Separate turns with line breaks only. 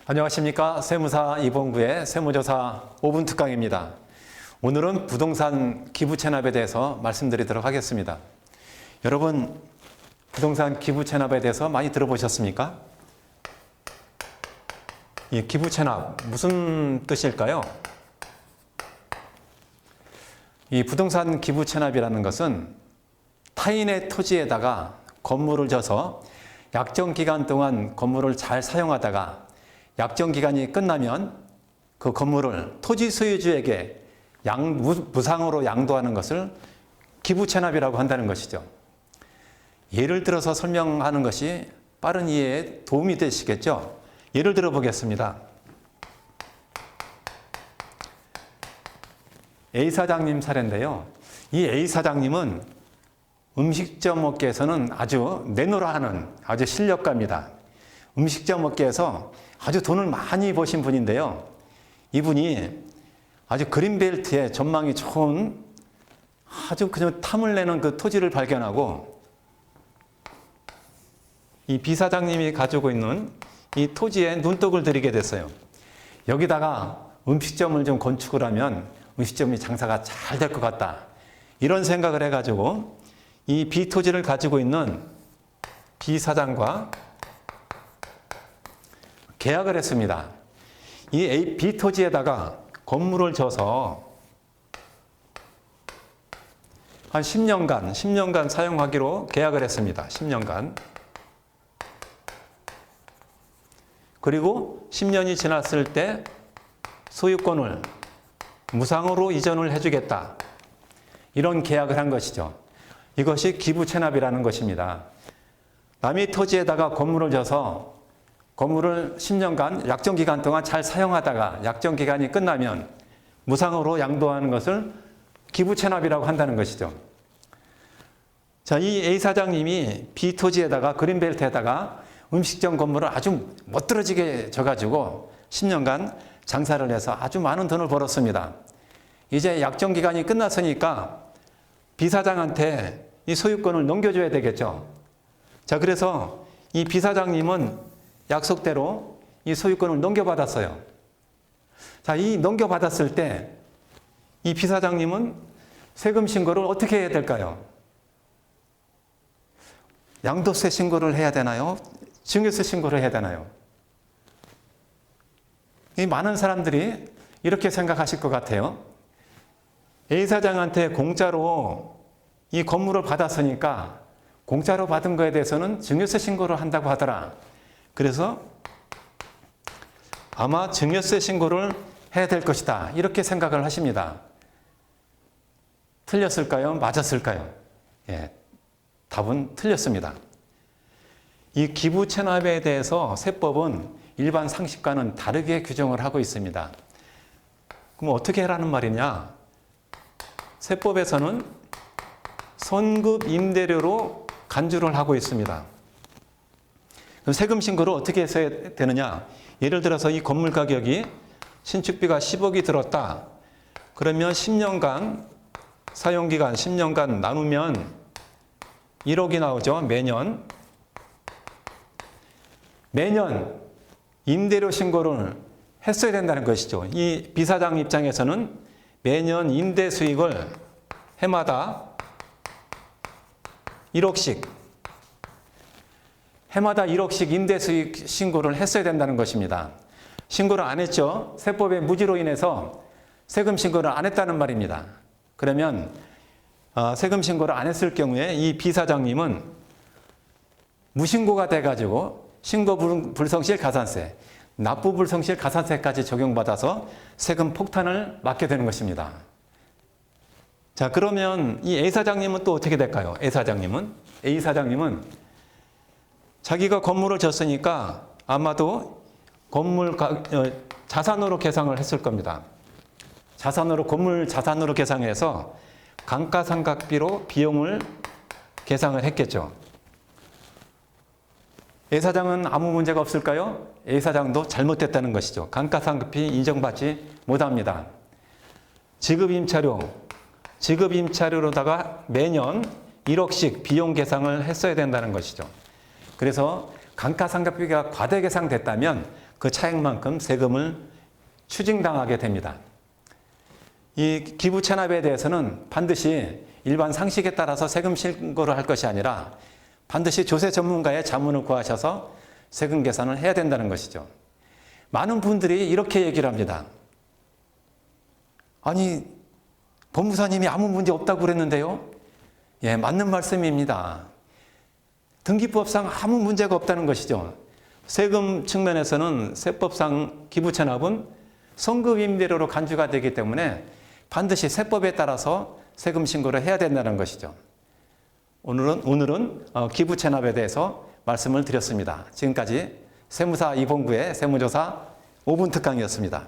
안녕하십니까. 세무사 이봉구의 세무조사 5분 특강입니다. 오늘은 부동산 기부 체납에 대해서 말씀드리도록 하겠습니다. 여러분, 부동산 기부 체납에 대해서 많이 들어보셨습니까? 이 기부 체납 무슨 뜻일까요? 이 부동산 기부 체납이라는 것은 타인의 토지에다가 건물을 져서 약정 기간 동안 건물을 잘 사용하다가 약정 기간이 끝나면 그 건물을 토지 소유주에게 무상으로 양도하는 것을 기부 체납이라고 한다는 것이죠. 예를 들어서 설명하는 것이 빠른 이해에 도움이 되시겠죠? 예를 들어 보겠습니다. A 사장님 사례인데요. 이 A 사장님은 음식점 업계에서는 아주 내노라하는 아주 실력가입니다. 음식점 업계에서 아주 돈을 많이 버신 분인데요. 이분이 아주 그린벨트에 전망이 좋은 아주 그냥 탐을 내는 그 토지를 발견하고 이 B 사장님이 가지고 있는 이 토지에 눈독을 들이게 됐어요. 여기다가 음식점을 좀 건축을 하면 음식점이 장사가 잘 될 것 같다. 이런 생각을 해가지고 이 B 토지를 가지고 있는 B 사장과 계약을 했습니다. 이 B 토지에다가 건물을 져서 한 10년간 사용하기로 계약을 했습니다. 10년간. 그리고 10년이 지났을 때 소유권을 무상으로 이전을 해주겠다. 이런 계약을 한 것이죠. 이것이 기부 체납이라는 것입니다. 남의 토지에다가 건물을 져서 건물을 10년간 약정 기간 동안 잘 사용하다가 약정 기간이 끝나면 무상으로 양도하는 것을 기부 체납이라고 한다는 것이죠. 자, 이 A 사장님이 B 토지에다가 그린벨트에다가 음식점 건물을 아주 멋들어지게 져가지고 10년간 장사를 해서 아주 많은 돈을 벌었습니다. 이제 약정 기간이 끝났으니까 B 사장한테 이 소유권을 넘겨줘야 되겠죠. 자, 그래서 이 B 사장님은 약속대로 이 소유권을 넘겨받았어요. 자, 이 넘겨받았을 때 이 B 사장님은 세금 신고를 어떻게 해야 될까요? 양도세 신고를 해야 되나요? 증여세 신고를 해야 되나요? 이 많은 사람들이 이렇게 생각하실 것 같아요. A 사장한테 공짜로 이 건물을 받았으니까 공짜로 받은 거에 대해서는 증여세 신고를 한다고 하더라. 그래서 아마 증여세 신고를 해야 될 것이다. 이렇게 생각을 하십니다. 틀렸을까요? 맞았을까요? 예, 답은 틀렸습니다. 이 기부 체납에 대해서 세법은 일반 상식과는 다르게 규정을 하고 있습니다. 그럼 어떻게 하라는 말이냐? 세법에서는 선급 임대료로 간주를 하고 있습니다. 그럼 세금 신고를 어떻게 해야 되느냐? 예를 들어서 이 건물 가격이 신축비가 10억이 들었다. 그러면 10년간 사용기간 10년간 나누면 1억이 나오죠. 매년 임대료 신고를 했어야 된다는 것이죠. 이 B 사장 입장에서는 매년 임대 수익을 해마다 1억씩 임대 수익 신고를 했어야 된다는 것입니다. 신고를 안 했죠. 세법의 무지로 인해서 세금 신고를 안 했다는 말입니다. 그러면 세금 신고를 안 했을 경우에 이 B 사장님은 무신고가 돼가지고 신고 불성실 가산세, 납부 불성실 가산세까지 적용받아서 세금 폭탄을 맞게 되는 것입니다. 자, 그러면 이 A 사장님은 또 어떻게 될까요? A 사장님은 자기가 건물을 졌으니까 아마도 자산으로 계상을 했을 겁니다. 건물 자산으로 계상해서 감가상각비로 비용을 계상을 했겠죠. A 사장은 아무 문제가 없을까요? A 사장도 잘못됐다는 것이죠. 감가상각비 인정받지 못합니다. 지급임차료로다가 매년 1억씩 비용 계상을 했어야 된다는 것이죠. 그래서 감가상각비가 과대 계상됐다면 그 차액만큼 세금을 추징당하게 됩니다. 이 기부 체납에 대해서는 반드시 일반 상식에 따라서 세금 신고를 할 것이 아니라 반드시 조세 전문가의 자문을 구하셔서 세금 계산을 해야 된다는 것이죠. 많은 분들이 이렇게 얘기를 합니다. 아니, 법무사님이 아무 문제 없다고 그랬는데요? 예, 맞는 말씀입니다. 등기부법상 아무 문제가 없다는 것이죠. 세금 측면에서는 세법상 기부체납은 성급 임대료로 간주가 되기 때문에 반드시 세법에 따라서 세금 신고를 해야 된다는 것이죠. 오늘은 기부체납에 대해서 말씀을 드렸습니다. 지금까지 세무사 이봉구의 세무조사 5분 특강이었습니다.